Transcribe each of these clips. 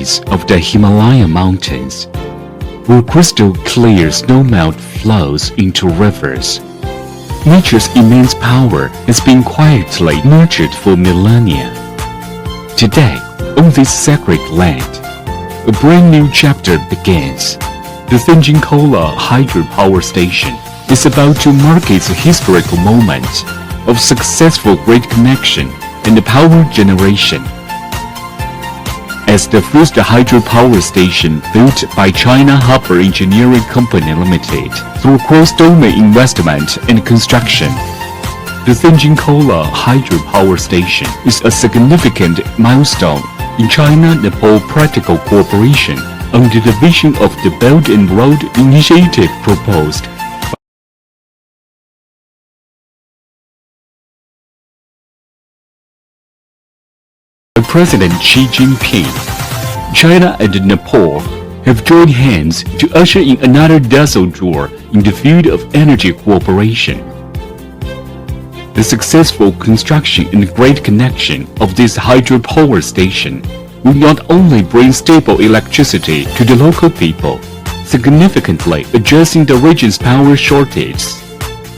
of the Himalayan mountains, where crystal clear snowmelt flows into rivers. Nature's immense power has been quietly nurtured for millennia. Today, on this sacred land, a brand new chapter begins. The Sanjen Khola hydropower station is about to mark its historical moment of successful grid connection and power generation. As the first hydropower station built by China Harbour Engineering Company Limited through cross-domain investment and construction, the Sanjen Khola hydropower station is a significant milestone in China-Nepal practical cooperation under the vision of the Belt and Road Initiative proposed by President Xi Jinping. China and Nepal have joined hands to usher in another dazzle drawer in the field of energy cooperation. The successful construction and grid connection of this hydropower station will not only bring stable electricity to the local people, significantly addressing the region's power shortage,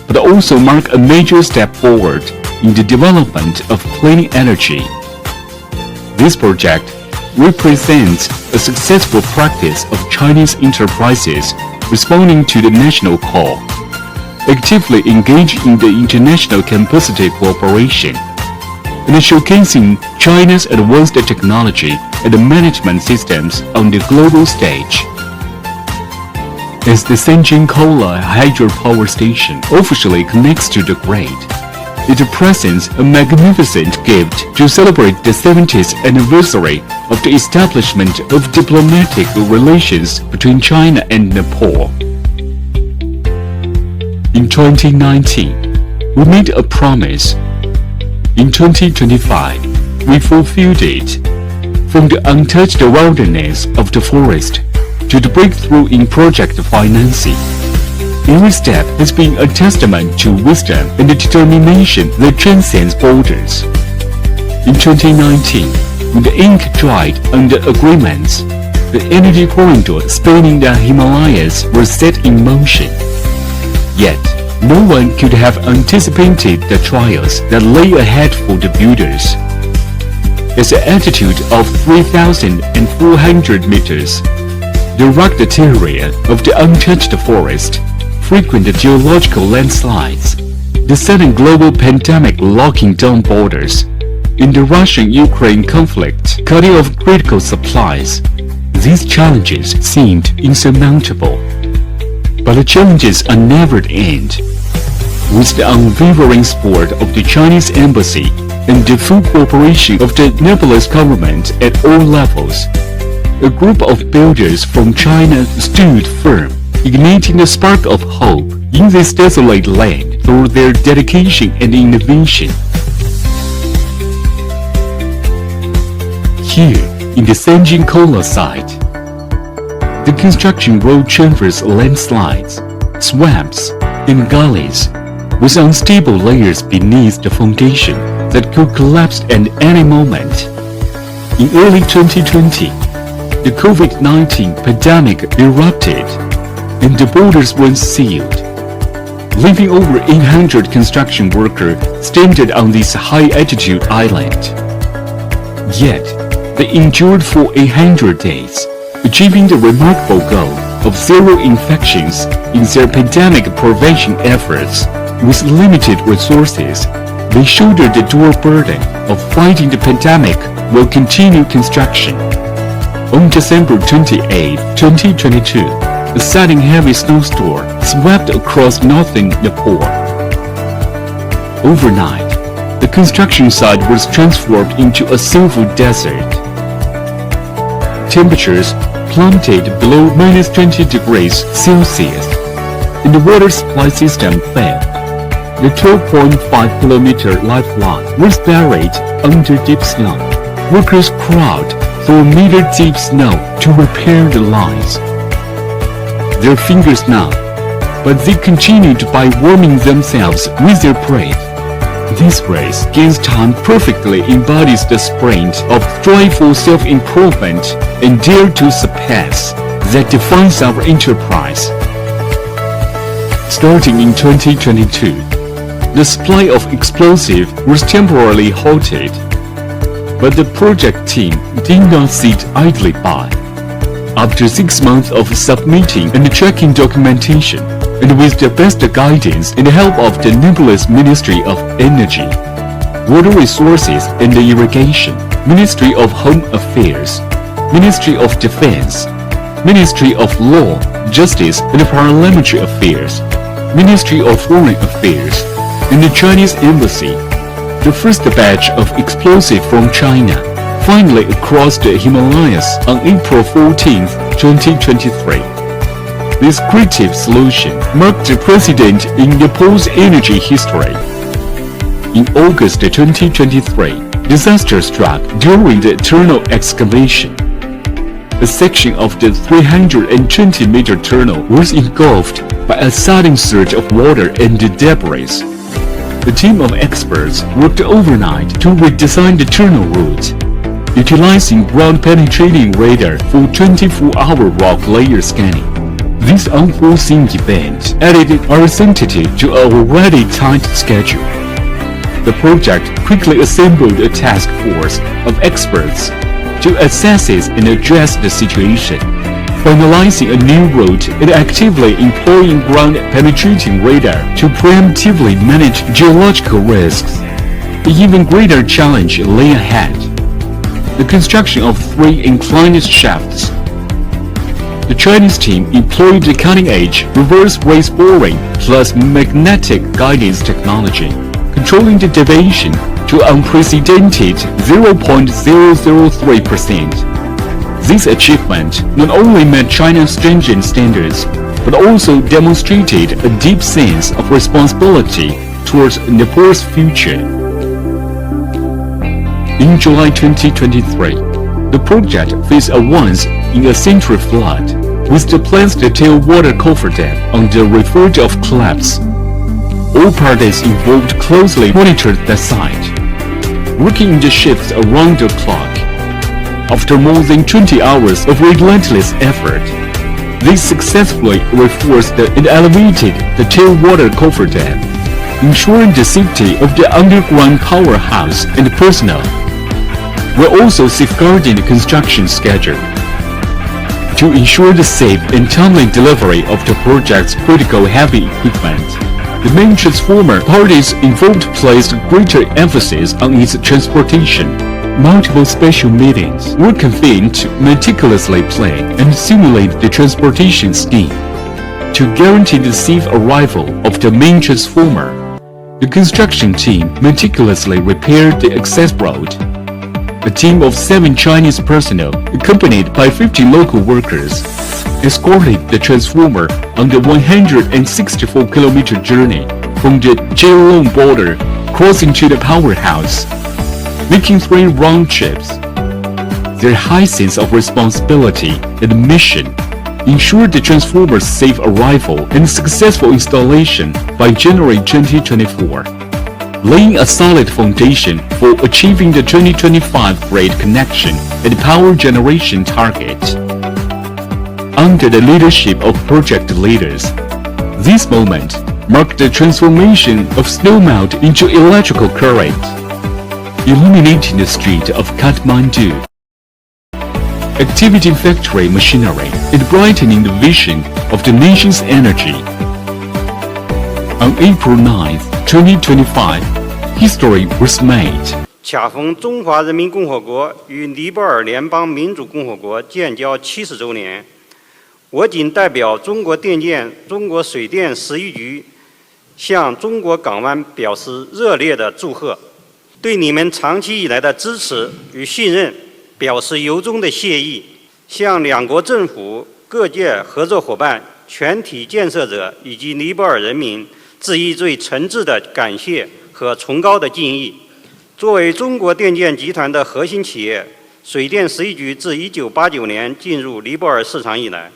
but also mark a major step forward in the development of clean energy. This project represents a successful practice of Chinese enterprises responding to the national call, actively engaged in the international capacity cooperation, and showcasing China's advanced technology and management systems on the global stage. As the Sanjen Khola hydropower station officially connects to the grid, it presents a magnificent gift to celebrate the 70th anniversary of the establishment of diplomatic relations between China and Nepal. In 2019, we made a promise. In 2025, we fulfilled it. From the untouched wilderness of the forest to the breakthrough in project financing, every step has been a testament to wisdom and determination that transcends borders. In 2019, when the ink dried on the agreements, the energy corridor spanning the Himalayas was set in motion. Yet, no one could have anticipated the trials that lay ahead for the builders. At an altitude of 3,400 meters, the rugged terrain of the untouched forest, frequent geological landslides, the sudden global pandemic locking down borders, in the Russian-Ukraine conflict cutting off critical supplies, these challenges seemed insurmountable. But the challenges are never at end. With the unwavering support of the Chinese embassy and the full cooperation of the Nepalese government at all levels, a group of builders from China stood firm, igniting the spark of hope in this desolate land through their dedication and innovation. Here, in the Sanjen Khola site, the construction road traversed landslides, swamps, and gullies, with unstable layers beneath the foundation that could collapse at any moment. In early 2020, the COVID-19 pandemic erupted, and the borders were sealed, leaving over 800 construction workers stranded on this high-altitude island. Yet, they endured for 800 days, achieving the remarkable goal of zero infections in their pandemic prevention efforts. With limited resources, they shouldered the dual burden of fighting the pandemic while continuing construction. On December 28, 2022, a sudden heavy snowstorm swept across northern Nepal. Overnight, the construction site was transformed into a silver desert. Temperatures plummeted below -20 degrees Celsius, and the water supply system failed. The 12.5-kilometer lifeline was buried under deep snow. Workers crawled through meter-deep snow to repair the lines. Their fingers numb, but they continued by warming themselves with their breath. This race against time perfectly embodies the sprint of strive for self-improvement and dare to surpass that defines our enterprise. Starting in 2022, the supply of explosive was temporarily halted, but the project team did not sit idly by. After 6 months of submitting and checking documentation, and with the best guidance and help of the nebulous Ministry of Energy, Water Resources and Irrigation, Ministry of Home Affairs, Ministry of Defense, Ministry of Law, Justice and Parliamentary Affairs, Ministry of Foreign Affairs, and the Chinese Embassy, the first batch of explosive from China finally crossed the Himalayas on April 14, 2023. This creative solution marked a precedent in Nepal's energy history. In August 2023, disaster struck during the tunnel excavation. A section of the 320-meter tunnel was engulfed by a sudden surge of water and debris. A team of experts worked overnight to redesign the tunnel route, utilizing ground-penetrating radar for 24-hour rock layer scanning. This unforeseen event added uncertainty to our already tight schedule. The project quickly assembled a task force of experts to assess and address the situation, finalizing a new route and actively employing ground-penetrating radar to preemptively manage geological risks. An even greater challenge lay ahead: the construction of 3 inclined shafts. The Chinese team employed the cutting-edge reverse race boring plus magnetic guidance technology, controlling the deviation to unprecedented 0.003%. This achievement not only met China's stringent standards, but also demonstrated a deep sense of responsibility towards Nepal's future. In July 2023, the project faced a once-in-a-century flood, with the plant's detailed water cover dam on the verge of collapse. All parties involved closely monitored the site, working in the shifts around the clock. After more than 20 hours of relentless effort, they successfully reinforced and elevated the tailwater cover dam, ensuring the safety of the underground powerhouse and personnel, while also safeguarding the construction schedule. To ensure the safe and timely delivery of the project's critical heavy equipment, the main transformer parties involved placed greater emphasis on its transportation. Multiple special meetings were convened to meticulously plan and simulate the transportation scheme. To guarantee the safe arrival of the main transformer, the construction team meticulously repaired the access road. A team of 7 Chinese personnel, accompanied by 50 local workers, escorted the transformer on the 164-kilometer journey from the Geelong border, crossing to the powerhouse, making 3 round trips. Their high sense of responsibility and mission ensured the transformer's safe arrival and successful installation by January 2024. Laying a solid foundation for achieving the 2025 grid connection and power generation target. Under the leadership of project leaders, this moment marked the transformation of snowmelt into electrical current, illuminating the street of Kathmandu, activating factory machinery and brightening the vision of the nation's energy. On April 9, 2025, history was made. 恰逢中华人民共和国与尼泊尔联邦民主共和国建交70周年，我谨代表中国电建、中国水电11局，向中国港湾表示热烈的祝贺，对你们长期以来的支持与信任表示由衷的谢意，向两国政府、各界合作伙伴、全体建设者以及尼泊尔人民致以最诚挚的感谢和崇高的敬意。作为中国电建集团的核心企业，水电11局自1989年进入尼泊尔市场以来，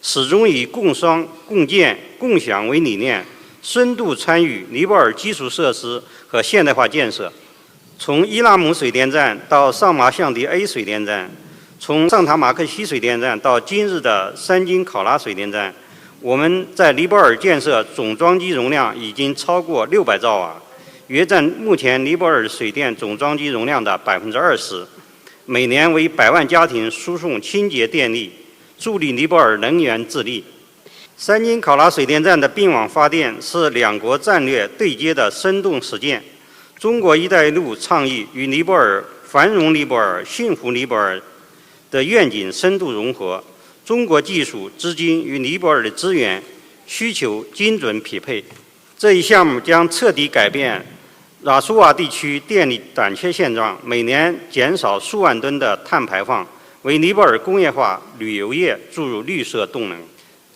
始终以共商、共建、共享为理念，深度参与尼泊尔基础设施和现代化建设。从伊拉姆水电站到上马象迪 A 水电站，从上塔马克西水电站到今日的山金考拉水电站，我们在尼泊尔建设总装机容量已经超过600兆瓦，约占目前尼泊尔水电总装机容量的20%，每年为100万家庭输送清洁电力，助力尼泊尔能源自立。山金考拉水电站的并网发电是两国战略对接的生动实践。中国“一带一路”倡议与尼泊尔繁荣尼泊尔、幸福尼泊尔的愿景深度融合，中国技术、资金与尼泊尔的资源需求精准匹配。这一项目将彻底改变拉苏瓦地区电力短缺现状，每年减少数万吨的碳排放，为尼泊尔工业化、旅游业注入绿色动能。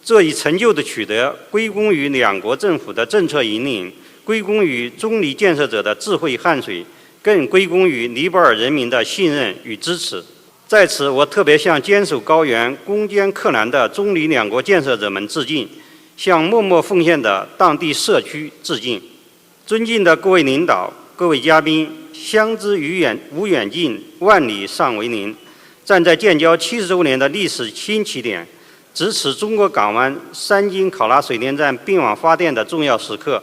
这一成就的取得，归功于两国政府的政策引领，归功于中尼建设者的智慧汗水，更归功于尼泊尔人民的信任与支持。在此，我特别向坚守高原、攻坚克难的中尼两国建设者们致敬，向默默奉献的当地社区致敬。尊敬的各位领导、各位嘉宾，相知无远近，万里尚为邻。站在建交70周年的历史新起点，值此中国港湾山金考拉水电站并网发电的重要时刻，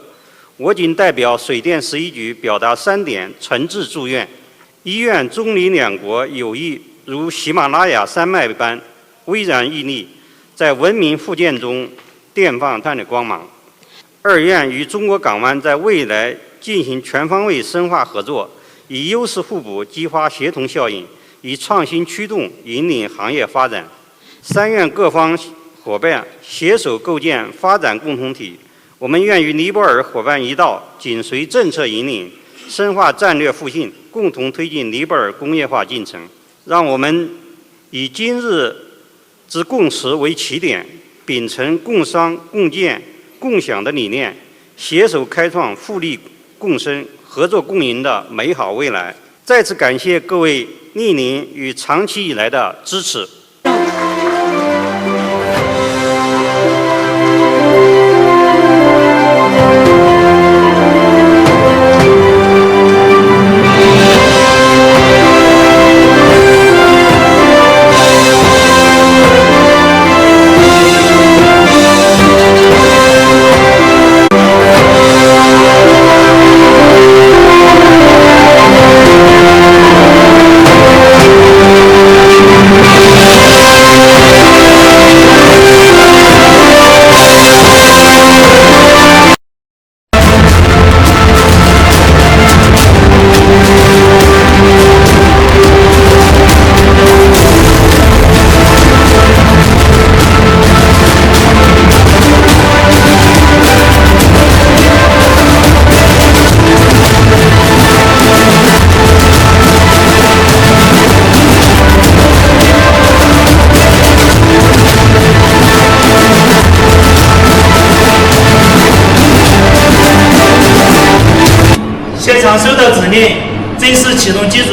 我谨代表水电11局表达3点诚挚祝愿：一愿中尼两国友谊如喜马拉雅山脉般巍然屹立，在文明复建中绽放它的光芒；二愿与中国港湾在未来进行全方位深化合作，以优势互补激发协同效应，以创新驱动引领行业发展。三愿各方伙伴携手构建发展共同体。我们愿与尼泊尔伙伴一道，紧随政策引领，深化战略互信，共同推进尼泊尔工业化进程。让我们以今日之共识为起点，秉承共商共建共享的理念，携手开创互利共生、合作共赢的美好未来。再次感谢各位莅临与长期以来的支持。现场收到指令，正式启动机组。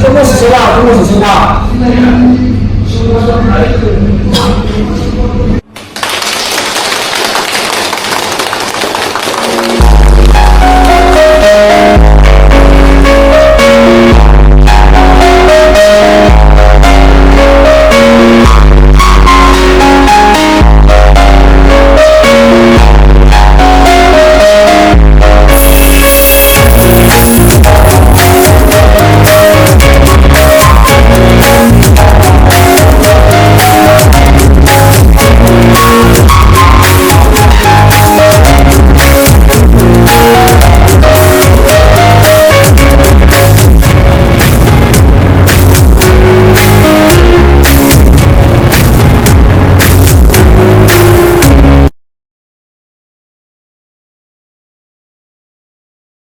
中国时间到，中国时间到。